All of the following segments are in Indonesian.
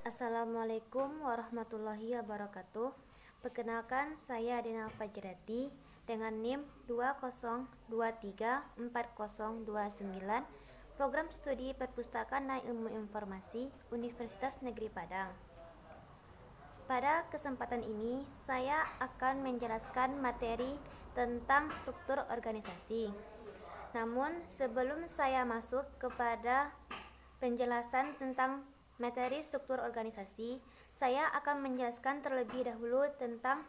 Assalamualaikum warahmatullahi wabarakatuh. Perkenalkan, saya Dina Fajrati dengan NIM 20234029, Program Studi Perpustakaan dan Ilmu Informasi Universitas Negeri Padang. Pada kesempatan ini, saya akan menjelaskan materi tentang struktur organisasi. Namun, sebelum saya masuk kepada penjelasan tentang materi struktur organisasi, saya akan menjelaskan terlebih dahulu tentang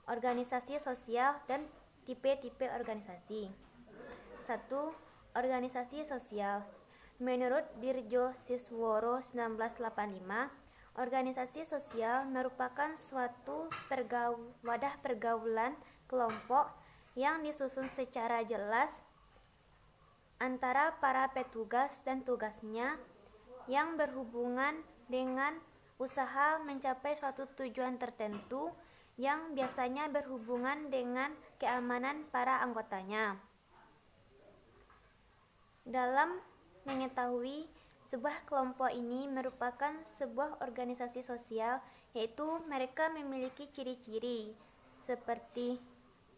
organisasi sosial dan tipe-tipe organisasi. 1. Organisasi sosial. Menurut Dirjo Sisworo 1985, organisasi sosial merupakan suatu wadah pergaulan kelompok yang disusun secara jelas antara para petugas dan tugasnya yang berhubungan dengan usaha mencapai suatu tujuan tertentu yang biasanya berhubungan dengan keamanan para anggotanya. Dalam mengetahui sebuah kelompok ini merupakan sebuah organisasi sosial, yaitu mereka memiliki ciri-ciri seperti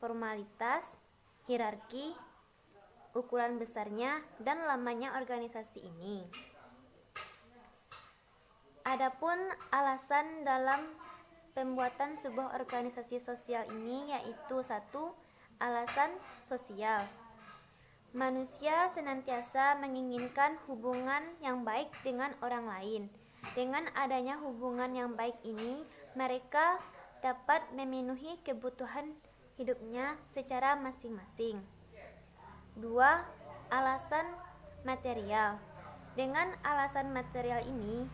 formalitas, hierarki, ukuran besarnya, dan lamanya organisasi ini. Adapun alasan dalam pembuatan sebuah organisasi sosial ini yaitu 1. Alasan sosial. Manusia senantiasa menginginkan hubungan yang baik dengan orang lain. Dengan adanya hubungan yang baik ini, mereka dapat memenuhi kebutuhan hidupnya secara masing-masing. 2. Alasan material. Dengan alasan material ini,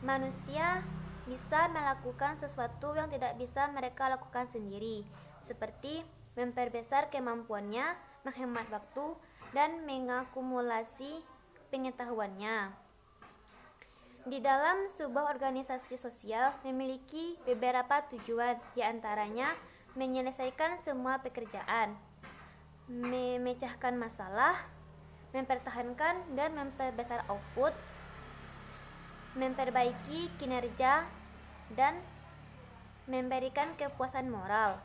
manusia bisa melakukan sesuatu yang tidak bisa mereka lakukan sendiri, seperti memperbesar kemampuannya, menghemat waktu, dan mengakumulasi pengetahuannya. Di dalam sebuah organisasi sosial memiliki beberapa tujuan, diantaranya menyelesaikan semua pekerjaan, memecahkan masalah, mempertahankan dan memperbesar output, memperbaiki kinerja, dan memberikan kepuasan moral.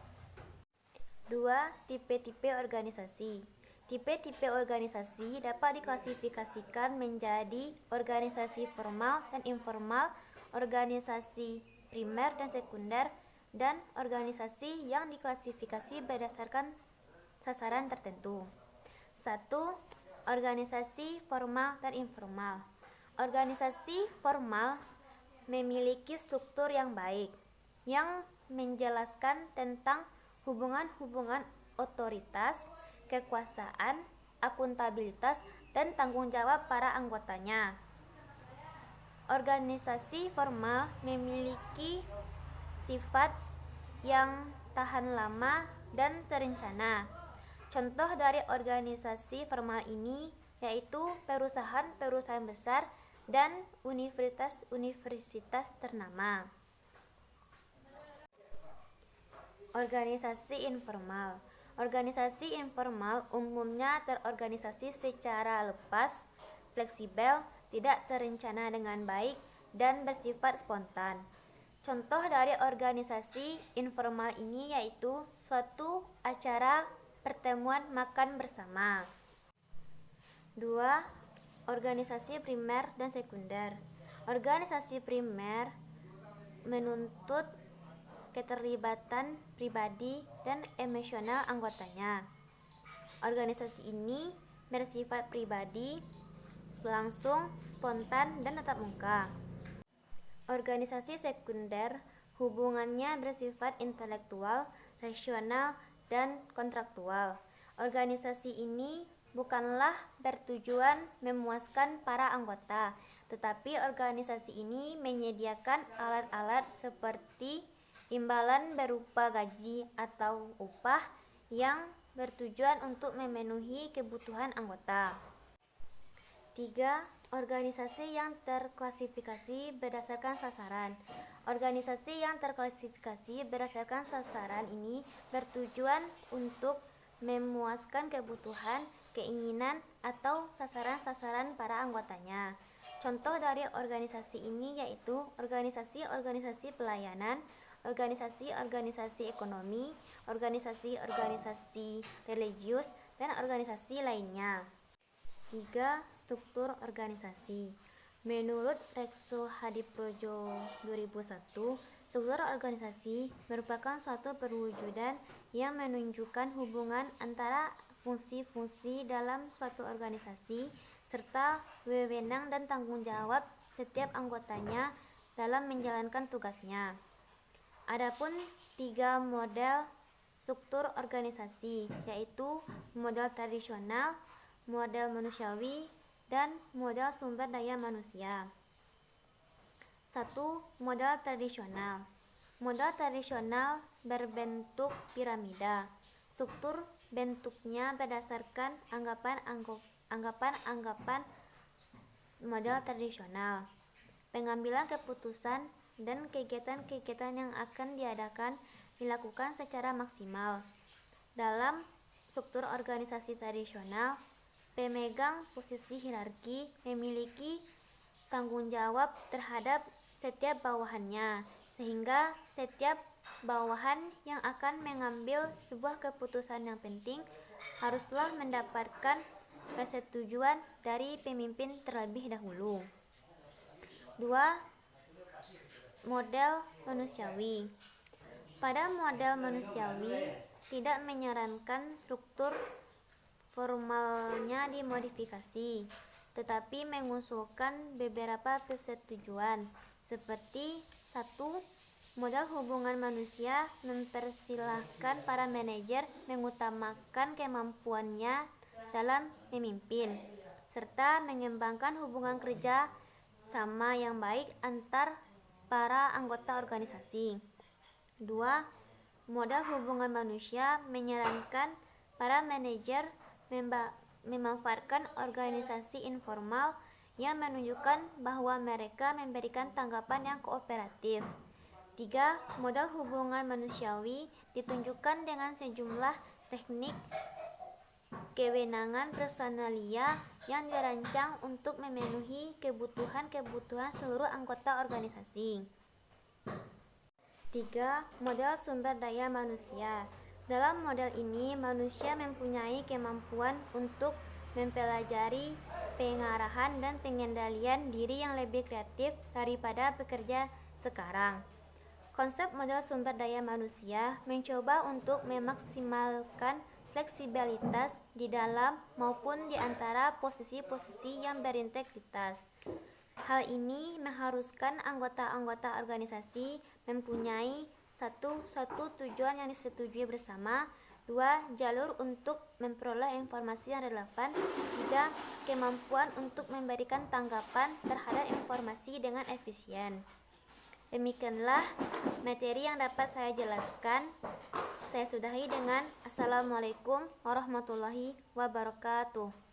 2. Tipe-tipe organisasi. Tipe-tipe organisasi dapat diklasifikasikan menjadi organisasi formal dan informal, organisasi primer dan sekunder, dan organisasi yang diklasifikasi berdasarkan sasaran tertentu. 1. Organisasi formal dan informal. Organisasi formal memiliki struktur yang baik, yang menjelaskan tentang hubungan-hubungan otoritas, kekuasaan, akuntabilitas, dan tanggung jawab para anggotanya. Organisasi formal memiliki sifat yang tahan lama dan terencana. Contoh dari organisasi formal ini yaitu perusahaan-perusahaan besar dan universitas-universitas ternama. Organisasi informal. Organisasi informal umumnya terorganisasi secara lepas, fleksibel, tidak terencana dengan baik, dan bersifat spontan. Contoh dari organisasi informal ini yaitu suatu acara pertemuan makan bersama. 2. Organisasi primer dan sekunder. Organisasi primer menuntut keterlibatan pribadi dan emosional anggotanya. Organisasi ini bersifat pribadi, langsung, spontan, dan tatap muka. Organisasi sekunder hubungannya bersifat intelektual, rasional, dan kontraktual. Organisasi ini bukanlah bertujuan memuaskan para anggota, tetapi organisasi ini menyediakan alat-alat seperti imbalan berupa gaji atau upah yang bertujuan untuk memenuhi kebutuhan anggota. 3. Organisasi yang terklasifikasi berdasarkan sasaran. Organisasi yang terklasifikasi berdasarkan sasaran ini bertujuan untuk memuaskan kebutuhan, keinginan, atau sasaran-sasaran para anggotanya. Contoh dari organisasi ini yaitu organisasi-organisasi pelayanan, organisasi-organisasi ekonomi, organisasi-organisasi religius, dan organisasi lainnya. 3. Struktur organisasi. Menurut Rekso Hadiprojo 2001, struktur organisasi merupakan suatu perwujudan yang menunjukkan hubungan antara fungsi-fungsi dalam suatu organisasi serta wewenang dan tanggung jawab setiap anggotanya dalam menjalankan tugasnya. Adapun 3 model struktur organisasi yaitu model tradisional, model manusiawi, dan model sumber daya manusia. 1. Model tradisional. Model tradisional berbentuk piramida. Struktur bentuknya berdasarkan anggapan model tradisional. Pengambilan keputusan dan kegiatan-kegiatan yang akan dilakukan secara maksimal. Dalam struktur organisasi tradisional, pemegang posisi hierarki memiliki tanggung jawab terhadap setiap bawahannya, sehingga setiap bawahan yang akan mengambil sebuah keputusan yang penting haruslah mendapatkan persetujuan dari pemimpin terlebih dahulu. 2. Model manusiawi. Pada model manusiawi tidak menyarankan struktur formalnya dimodifikasi, tetapi mengusulkan beberapa persetujuan seperti 1. Model hubungan manusia mempersilahkan para manajer mengutamakan kemampuannya dalam memimpin, serta mengembangkan hubungan kerja sama yang baik antar para anggota organisasi. 2. Model hubungan manusia menyarankan para manajer memanfaatkan organisasi informal yang menunjukkan bahwa mereka memberikan tanggapan yang kooperatif. 3. Model hubungan manusiawi ditunjukkan dengan sejumlah teknik kewenangan personalia yang dirancang untuk memenuhi kebutuhan seluruh anggota organisasi. 3. Model sumber daya manusia. Dalam model ini, manusia mempunyai kemampuan untuk mempelajari pengarahan dan pengendalian diri yang lebih kreatif daripada pekerja sekarang. Konsep model sumber daya manusia mencoba untuk memaksimalkan fleksibilitas di dalam maupun di antara posisi-posisi yang berintegritas. Hal ini mengharuskan anggota-anggota organisasi mempunyai suatu tujuan yang disetujui bersama, 2. Jalur untuk memperoleh informasi yang relevan, 3. Kemampuan untuk memberikan tanggapan terhadap informasi dengan efisien. Demikianlah materi yang dapat saya jelaskan. Saya sudahi dengan Assalamualaikum warahmatullahi wabarakatuh.